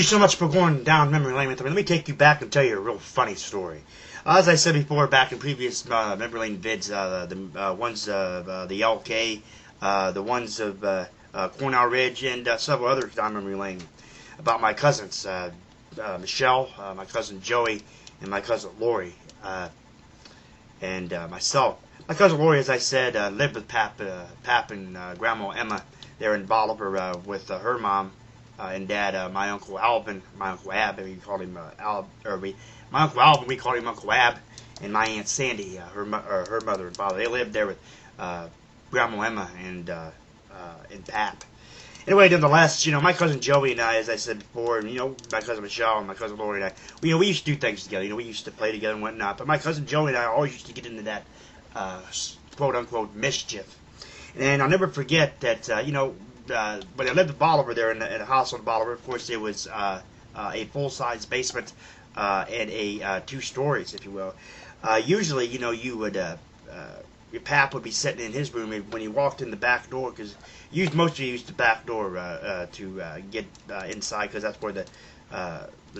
so much for going down memory lane with me. Let me take you back and tell you a real funny story. As I said before, back in previous memory lane vids, the ones of the LK, the ones of Cornell Ridge, and several others down memory lane, about my cousins, Michelle, my cousin Joey, and my cousin Lori, and myself. My cousin Lori, as I said, lived with Pap and Grandma Emma there in Bolivar with her mom and dad, my Uncle Alvin, my Uncle Ab, we called him my Uncle Alvin, we called him Uncle Ab, and my Aunt Sandy, her mother and father. They lived there with Grandma Emma and Pap. Anyway, nonetheless, my cousin Joey and I, as I said before, and, my cousin Michelle and my cousin Lori and I, we used to do things together. We used to play together and whatnot. But my cousin Joey and I always used to get into that quote-unquote mischief. And I'll never forget that, when I lived in Bolivar there, in a house on Bolivar, of course, there was a full-size basement and a 2 stories, if you will. Usually, you would... your pap would be sitting in his room when he walked in the back door, because most of you used the back door to get inside, because that's where the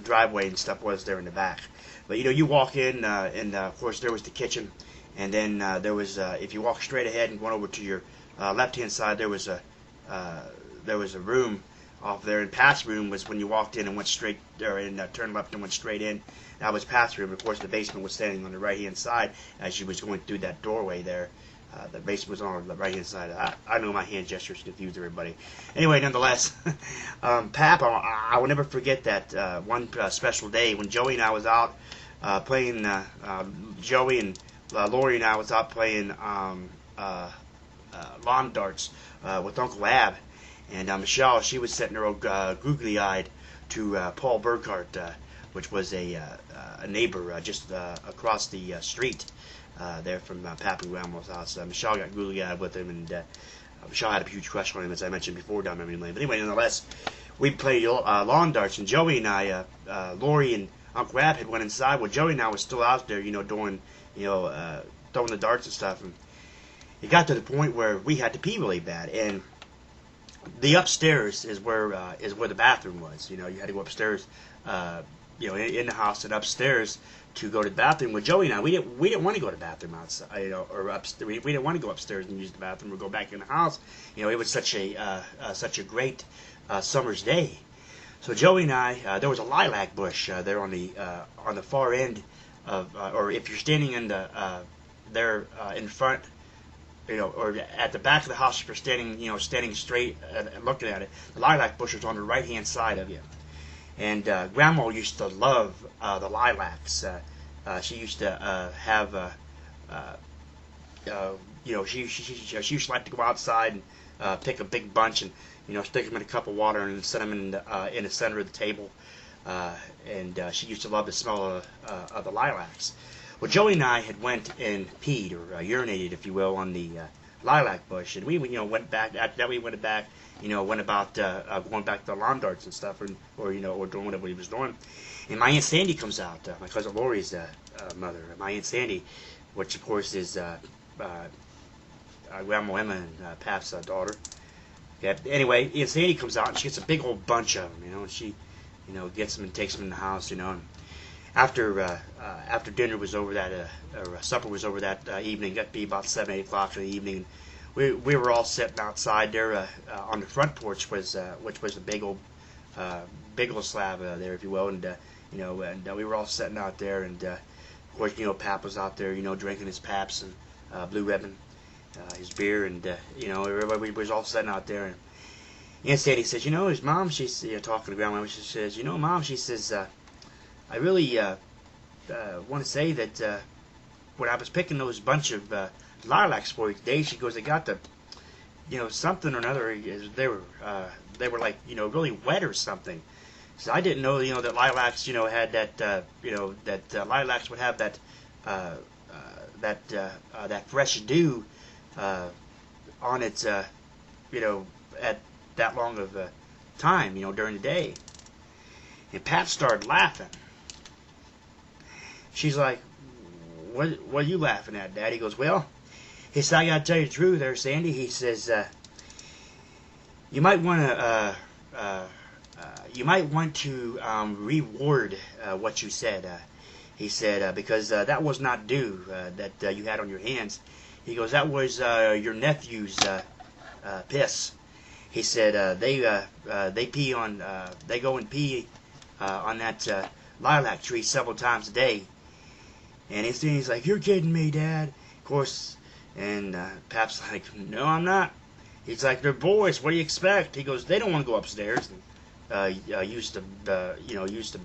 driveway and stuff was there in the back. But you walk in, and of course there was the kitchen, and then there was if you walk straight ahead and went over to your left-hand side, there was a room off there. And Pat's room was when you walked in and went straight there and turned left and went straight in. That was Pat's room. Of course, the basement was standing on the right-hand side as you was going through that doorway there. The basement was on the right-hand side. I know my hand gestures confused everybody. Anyway, nonetheless, Pap, I will never forget that one special day when Joey and I was out playing. Joey and Lori and I was out playing lawn darts with Uncle Ab. And Michelle, she was sitting there googly-eyed to Paul Burkhart, which was a neighbor just across the street there from Pap and Grandma's house. Michelle got googly-eyed with him, and Michelle had a huge crush on him, as I mentioned before, down memory lane. But anyway, nonetheless, we played lawn darts, and Joey and I, Lori and Uncle Ab had went inside. Well, Joey and I was still out there, doing, throwing the darts and stuff. And it got to the point where we had to pee really bad, and the upstairs is where the bathroom was. You had to go upstairs, in the house and upstairs to go to the bathroom. With Joey and I, we didn't want to go to the bathroom outside, or upstairs. We didn't want to go upstairs and use the bathroom or go back in the house. It was such a great summer's day. So Joey and I, there was a lilac bush there on the far end of, or if you're standing in there in front. Or at the back of the house, if you're standing straight and looking at it, the lilac bush is on the right-hand side of you. And Grandma used to love the lilacs. She used to have, she used to like to go outside and pick a big bunch and, stick them in a cup of water and set them in the center of the table. And she used to love the smell of the lilacs. Well, Joey and I had went and peed, or urinated, if you will, on the lilac bush, and we, went back. After that, we went back, went about going back to the lawn darts and stuff, or doing whatever he was doing. And my Aunt Sandy comes out, my cousin Lori's mother. My Aunt Sandy, which of course is Grandma Emma and Pap's daughter. Okay. Anyway, Aunt Sandy comes out and she gets a big old bunch of them, and she, gets them and takes them in the house, and after dinner was over or supper was over that evening, got to be about 7, 8 o'clock in the evening. We were all sitting outside there on the front porch, which was a big old slab there, if you will, and we were all sitting out there, and of course, Pap was out there, drinking his Paps and Blue Ribbon, his beer, and everybody was all sitting out there. And Aunt Sandy says, his mom, she's talking to Grandma, she says, Mom, she says, I really want to say that when I was picking those bunch of lilacs for you today, she goes, I got the, something or another. They were like, really wet or something. So I didn't know, that lilacs, had that, that lilacs would have that, that fresh dew on it, at that long of a time, during the day. And Pat started laughing. She's like, what are you laughing at, Dad? He goes, well, he said, I got to tell you the truth there, Sandy. He says, you might want to you might want to reword what you said. He said, because that was not due that you had on your hands. He goes, that was your nephew's piss. He said, they pee on, they go and pee on that lilac tree several times a day. And he's like, you're kidding me, Dad. Of course, and Pap's like, no, I'm not. He's like, they're boys. What do you expect? He goes, they don't want to go upstairs and use the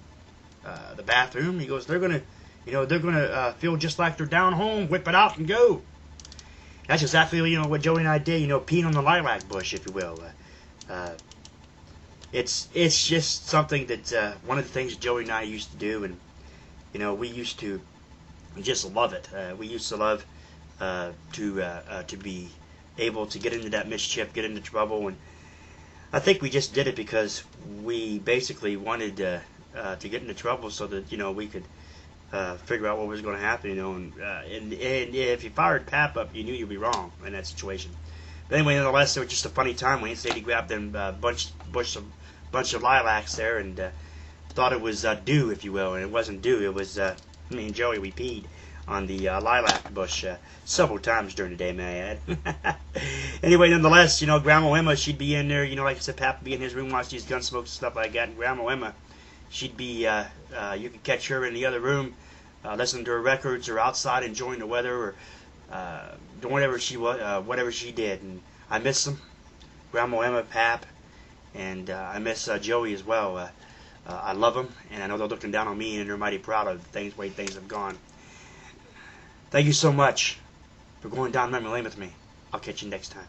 bathroom. He goes, they're gonna feel just like they're down home. Whip it out and go. That's exactly what Joey and I did. Peeing on the lilac bush, if you will. It's just something that one of the things Joey and I used to do, and we used to just love it. We used to love to be able to get into that mischief, get into trouble, and I think we just did it because we basically wanted to get into trouble so that we could figure out what was going to happen. And if you fired Pap up, you knew you'd be wrong in that situation. But anyway, nonetheless, it was just a funny time. Wayne said he grabbed them bunch of lilacs there and thought it was dew, if you will, and it wasn't dew. It was me and Joey. We peed on the lilac bush several times during the day, may I add. Anyway, nonetheless, Grandma Emma, she'd be in there, like I said, Pap would be in his room watching these gun smokes and stuff like that, and Grandma Emma, she'd be, you could catch her in the other room, listening to her records, or outside enjoying the weather, or doing whatever she did, and I miss them, Grandma Emma, Pap, and I miss Joey as well. I love them, and I know they're looking down on me, and they're mighty proud of the way things have gone. Thank you so much for going down memory lane with me. I'll catch you next time.